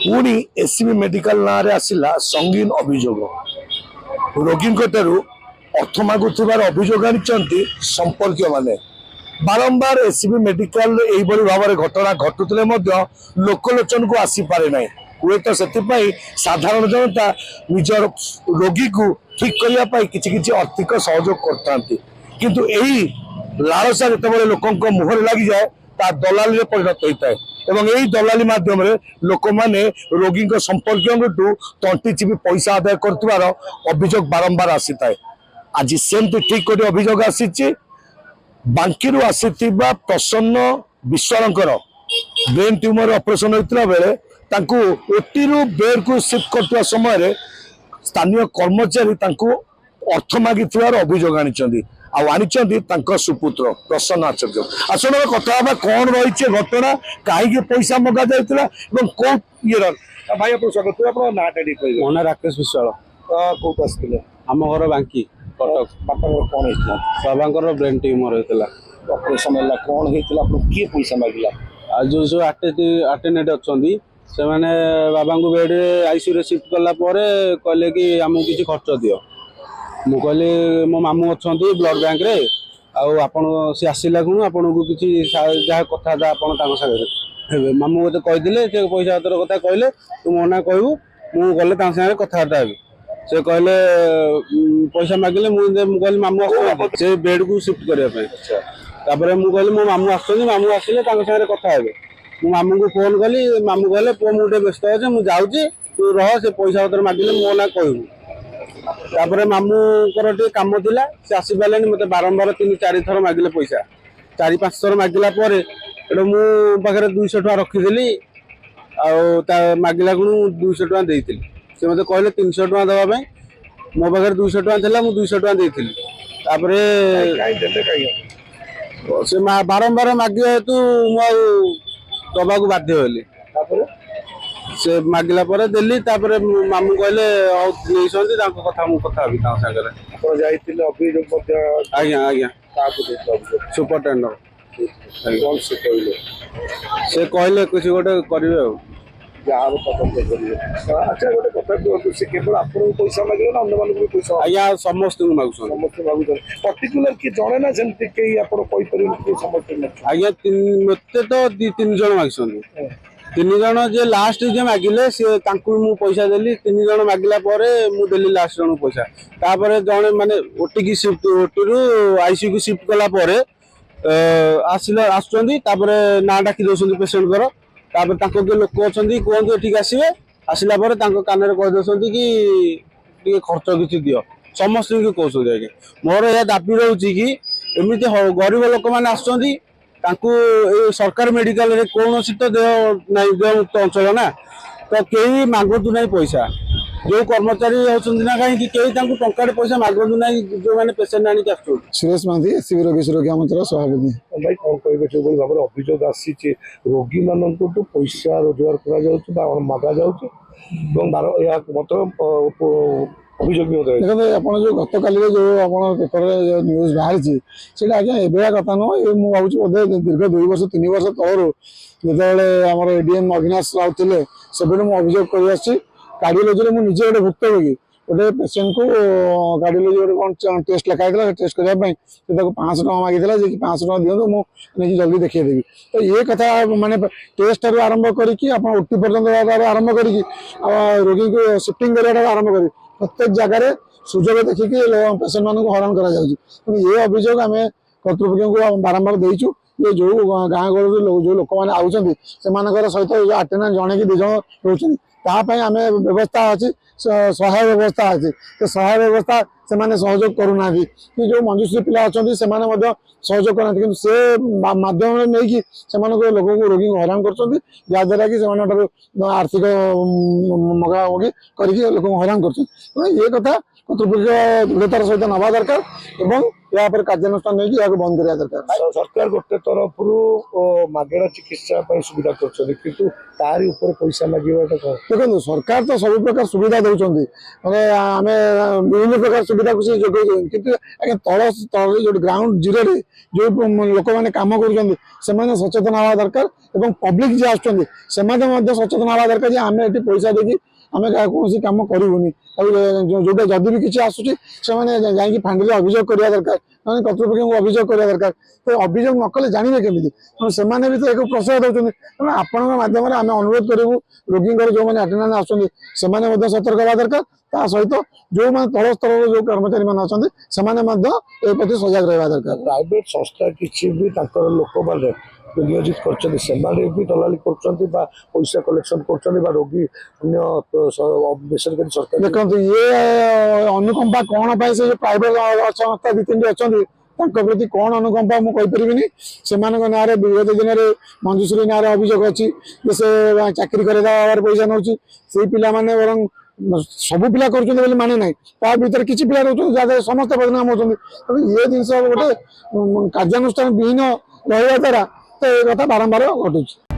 पुणी SCB medical ना रे आसिला संगीन अभियोग रोगी अर्थ मागुथिबार अभियोग आनिचंती संपर्क माने बारंबार एससीबी मेडिकल एइबली भाव घटना घटुले लोकलोचन को आसी पारे ना हुए तो से साधारण जनता निजर रोगी को ठीक करने किसी आर्थिक सहयोग करते किंतु यही लालसा जिते लोक मुहर लगी जाए ता दलाली परिणत होता है एवं यही दलाली माध्यम लोक मैंने रोगी संपर्क तंटी चिपी पैसा आदाय कर अभियोग बारंबार आसी था आज सेमती ठीक कर अभियोग आसी बांकी आसी प्रसन्न विश्वाल ब्रेन ट्यूमर ऑपरेशन होता बेले ओटी रु बेड को शिफ्ट करते समय स्थानीय कर्मचारी अर्थ मागी अभियोग आनी सुपुत्र प्रसन्न आचार्य आसन कथा कौन रही घटना कहीं पैसा मगा जाता कौ ये भाई आप स्वागत आप मो ना राकेश विश्वाल कौट आसते आम घर बांकी कटक बापा कौन होता बाबा ब्रेन ट्यूमर होता ऑपरेशन है कौन होता किए पैसा मागिला जो जो अटेंडेंट अच्छा से मैंने बाबा को बेड आईसीयू रे शिफ्ट कला कहले कि आमको किसी खर्च दियो मु कहली मो मामू अच्छा ब्लड बैंक रे आपन सी आसला गुण आपन को किसी जहाँ कथा सागर मामू मत कही पैसा पतर कथा कहले तू मो ना कहू मु गले सागे कथबार्ता हे से कहले पैसा मागिले मुझे मामू आस से बेड को शिफ्ट करने मु कहली मो मामू मामू आसिले सागे कथा हे मु मामू को फोन कली मामू कहले पुआ मुझे व्यस्त अच्छे मुझे जाऊँगी तू रह से पैसा पतर मागिले मो ना कहू मामू टे कम थिला से आसी पारे मत बारंबार 3-4 थर मागिले पैसा 4-5 थर मागिला मु पाखे 200 टका रखीदी मागिला गुण 200 टका देती से मत कहले 300 टका देवाई मो पाखे 200 टका था मुझे 200 टका देती से बारंबार मागे हेतु दबा को बाध्य होली से मागिला देली मामू कहले कथा आज्ञा आज्ञा सुपरटेंडर से कहले कुछ गोटे करेंगे अच्छा गोटे कथा केवल आपको पैसा मागे ना अन्य पैसा आज्ञा समस्त पर्टिकुलर किए जड़े ना सेमती कई आज्ञा मत तो 2-3 जन मागिस 3 जन जे लास्ट जे मागिले से मु पैसा देली 3 जन मागिला मुझे लास्ट जन पैसा तापर जड़े माने ओटी की शिफ्ट ओटी रु आईसीयू की शिफ्ट कला आसुँच ना डाकी दौरान पेसेंट किए लोक अच्छा कहते ये आसवे आसला कान कहीदे कि खर्च किसी दियो समस्त कहते आगे मोर यह दाबी रोचे कि एमती गरीब लोक मैंने आसुँच सरकार मेडिकल रे कौन तो देह नहीं देहमुक्त अंचल ना तो कई मागतु ना पैसा जो कर्मचारी होती ना कहीं टंका पैसा मागतु ना जो मैंने पेसेंट आनी सुरेश मांधी एससीबी रोगी सुरक्षा मंचर सभापति भाई कौन कहे जो भाव में अभियोग आसी रोगी मान पैसा रोजगार कर मागा देखते आप जो गत काल जो आप पेपर न्यूज बाहरी से आज्ञा एवं कथा नुह मुझे बोधे दीर्घ 2 वर्ष 3 वर्ष तौर जो आम एडीएम अविनाश राउत थे से मुझे अभियोग कर कार्डियोलोजी में मुझे गोटे भुक्तभोगी गोटे पेसेंट को कार्डियोलोजी गोटे कौन टेस्ट लिखाई टेस्ट करने 500 टका मागी जे कि 500 टका दिखाँ मुझे जल्दी देखिदेवी तो ये कथा माने टेस्ट आरंभ करके ओटी पर्यटन आरंभ कर रोगी को शिफ्टिंग करवा आरंभ कर प्रत्येक जगह सुजोग देखिकी पेसेंट मान हरान कर ये अभियोग आम कर्तृपक्ष को बारंबार देचु ये जो गाँ गहली जो लोक मैंने आउट सहित अटेंडेंस जड़े कि 2 जन रोचे तापाई आम व्यवस्था अच्छी सहाय व्यवस्था अच्छी तो सहाय व्यवस्था से सहयोग करूना कि जो मंजुश्री पिला अच्छा से सहयोग करना कि से मध्यम नहीं कि लोक रोगी हरान करद्वारा कि आर्थिक मगामगी करके लोक हरान कर ये कथा कर्तृपक्ष दृढ़तार सहित नवा दरकार या कार्यानुष्ठान नहीं बंद करवा दरकार सरकार गोटे तरफ मागेड़ा चिकित्सा सुविधा कर तारी ऊपर पैसा मागिबाटा कौन देखो सरकार तो सब प्रकार सुविधा दौरान माने आम विभिन्न प्रकार सुविधा को जोगाई किंतु आगे तल तल जो ग्राउंड जीरो जो लोक मैंने कम कर सचेतन हवा दरकार और पब्लिक जी आसुँच सचेतन हवा दरकार आम ये पैसा देकी आम कौन कम करूनी जोटा जदि भी किसी आसूँ से जाकि फांडी अभियोग करवा दरकार कर्तृपक्ष को अभियोग करवा दरकार तो अभियोग न कले जानवे केमी तेणु से भी तो एक प्रश्रय दौरान तेणु आपण मध्यम आम अनुरोध करूँ रोगी जो मैंने अटेंडेंस आसुँच सतर्क हवा दरकार ता सहित जो मैंने तल स्तर जो कर्मचारी मैंने अच्छा से प्रति सजग रहा दरकार प्राइवेट संस्था किसी भी लोक मैंने नियोजित कर दलाली पैसा कलेक्शन कर रोगी बेसरकारी सरकार देखो ये अनुकंपा कौन पाई से प्राइवेट संस्था दी तीन अच्छा प्रति कौन अनुकंपा मुझे से ना विगत दिन में मंजूश्री ना अभियोग अच्छी से चाकरी कर पैसा नौ से पिला बरं सब पिला कर माने ना ता भर किसी पिला रोच समस्त बदनाम होती ये जिन गोटे कार्यानुष्ठान विहीन रहा द्वारा तो ये कथा बारंबार घटुची।